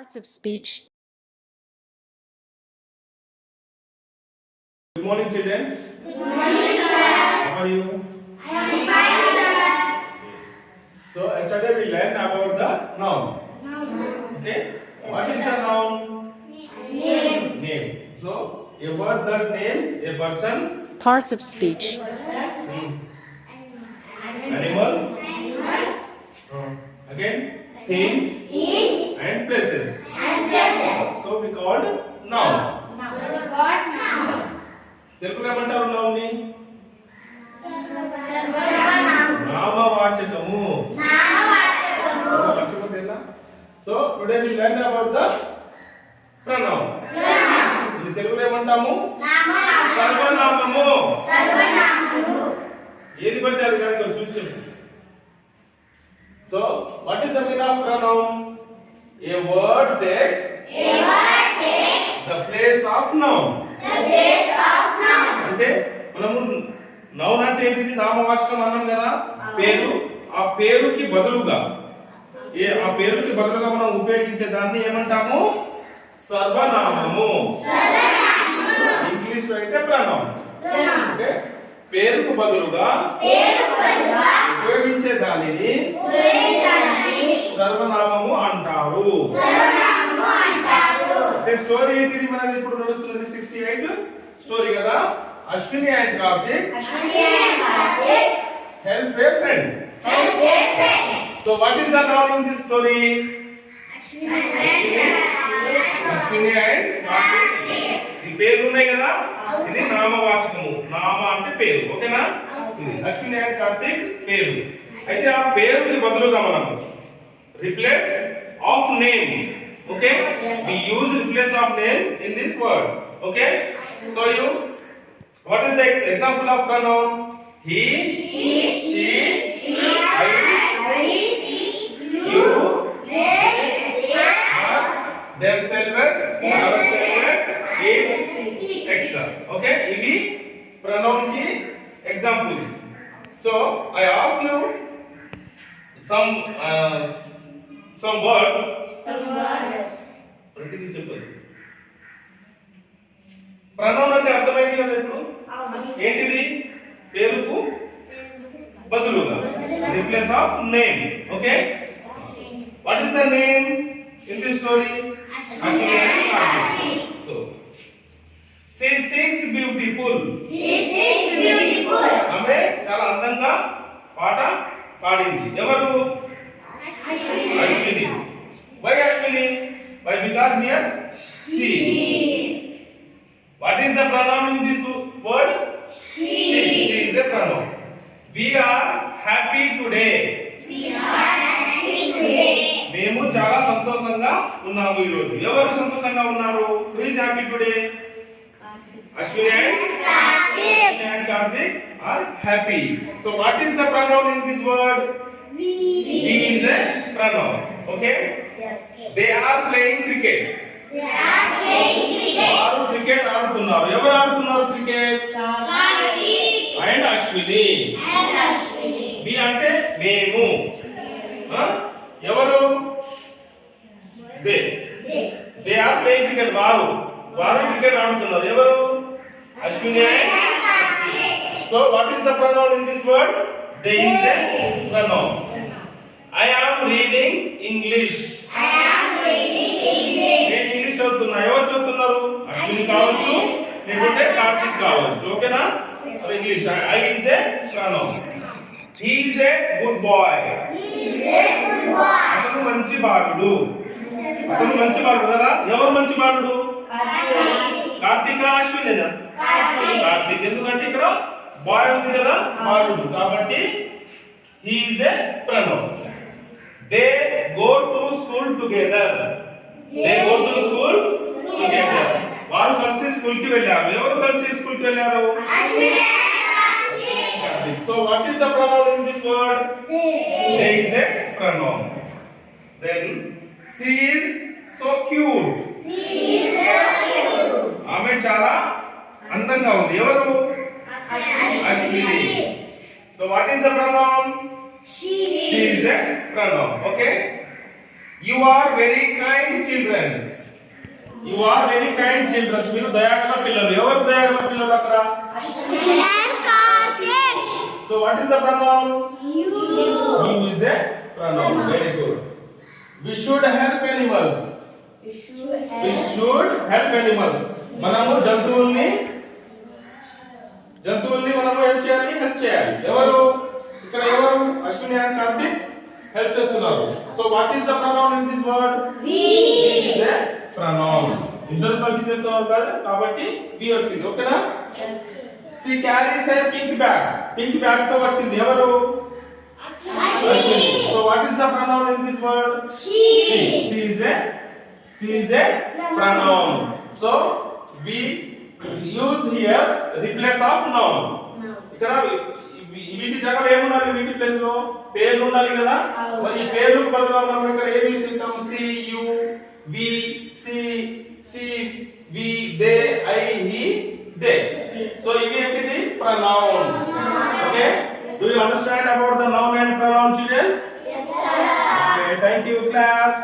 Parts of speech. Good morning, children. Good morning, sir. How are you? I am fine, sir. So yesterday we learned about the noun. Okay. What is the noun? Name. Name. So a word that names a person, Parts of speech. animals, again things Things and places. and places. So we called noun. So we got noun. తెలుగులో ఏమంటారు noun ని? సర్వనామం. నామవాచకము. నామవాచకము. మర్చిపోతే ఎలా? So today we learned about the pronoun. ప్రణామం. ఇది తెలుగులో ఏమంటాము? నామవాచకము. సర్వనామము. సర్వనామము. ఏది పడితే అది కాదు, ఇక్కడ చూసి చెప్పు. So what is the meaning of pronoun? A word takes A word takes the place of noun. the place of noun. అంటే మనము నౌన్ అంటే ఏంటిది? నామవాచకం అన్నాం కదా, పేరు. ఆ పేరుకి బదులుగా ఆ పేరుకి బదులుగా మనం ఉపయోగించే దాన్ని ఏమంటాము? సర్వనామము. ఇంగ్లీష్ లో అయితే ప్రనౌన్. అంటే పేరుకు బదులుగా ఉపయోగించే దానిని సర్వనామము అంటారు. అంటే స్టోరీ ఏంటిది మనది ఇప్పుడు నడుస్తున్నది 68 స్టోరీ కదా. Ashwini and Karthik help a friend. So what is the noun in this story? Ashwini and Karthik. ఈ పేర్లు ఉన్నాయి కదా, ఇది నామవాచకము. నామ అంటే పేరు, ఓకేనా? ఇది అశ్విని అండ్ కార్తిక్ పేరు. అయితే ఆ పేరుకి బదులుగా మనం replace of name, okay, we use replace of name in this word, okay? So you, what is the example of pronoun? He, she, I, you, themselves, ourselves, it, extra. Okay, ఇవి pronoun కి examples. So I ask you some words. ప్రతిదీ చెప్పదు. Pronoun అంటే అర్థమైంది కదా ఇప్పుడు? ఏంటిది? పేరుకు బదులుగా, replace of name, okay? What is the name in this story? So she sings beautiful. ఆమె చాలా అందంగా పాట పాడింది. ఎవరు? Ashwini. Why Ashwini? Why? Because here she. What is the pronoun in this word? She. She is a pronoun. We are happy today. మేము చాలా సంతోషంగా ఉన్నాము ఈ రోజు. ఎవరు సంతోషంగా ఉన్నారు? Who is happy today? Ashwini and Karthik are happy. So what is the pronoun in this word? We is a pronoun. Okay? They are playing cricket. వారు క్రికెట్ ఆడుతున్నారు. ఎవరు ఆడుతున్నారు క్రికెట్? అండ్ అశ్విని. బి అంటే మేము. ఎవరు? They are playing cricket. వారు cricket ఆడుతున్నారు. ఎవరు? Ashwini. So what is the pronoun in this word? They is a pronoun. I am reading English. నేను ఇంగ్లీష్ చదువుతున్నా. ఎవరు చదువుతున్నారు? అశ్విని కావచ్చు, లేకుంటే కార్తిక్ కావచ్చు, ఓకేనా? అది English. I is a pronoun. He is a good boy. అతను మంచి బాలుడు. అతను మంచి బాలుడు కదా. ఎవరు మంచి బాలుడు? కార్తిక్, అశ్విని. కార్తిక్. ఎందుకంటే ఇక్కడ బాయ్ ఉంది కదా, బాలుడు, కాబట్టి he is a pronoun. They go to school together. వారు కలిసి స్కూల్ కి వెళ్ళారు. ఎవరు కలిసి స్కూల్ కి వెళ్ళారు? So what is the pronoun in this word? They is a pronoun. Then she is so cute. ఆమె చాలా అందంగా ఉంది. ఎవరు? Ashwini. So what is the pronoun? She is a pronoun. Okay? You are very kind children. You are very kind childrens. మీరు దయాగల పిల్లలు. ఎవరు దయాగల పిల్లలు అక్కడ? and Karthik. So what is the pronoun? You. You is a pronoun. Very good. We should help animals. We should help animals. మనము జంతువుల్ని మనము ఏం చేయాలి? హెల్ప్ చేయాలి. ఎవరు ఇక్కడ? ఎవరు? అశ్విని అండ్ కార్తిక్ హెల్ప్ చేస్తున్నారు. So what is the pronoun in this word? We. Is a pronoun. ఇద్దరు కలిసి చేస్తున్నారు కదా, కాబట్టి వి వచ్చింది. ఓకేనా? She carries a pink bag. Pink bag తో వచ్చింది. ఎవరు? Ashwini. So what is the pronoun in this word? She. She is a pronoun. So we use here replace of noun. ఇక్కడ వీటి జాగాలో ఏముండాలి? వీటి ప్లేస్ లో పేర్లు ఉండాలి కదా. మరి ఈ పేర్లకు బదులుగా మనం ఇక్కడ ఏం యూస్ చేస్తాం? She, you, we, she, we, they, I, he, they. So ఇవి ఏంటిది? pronoun. Okay, do you understand about the noun and pronoun, children? Yes, sir. Okay, thank you, claps.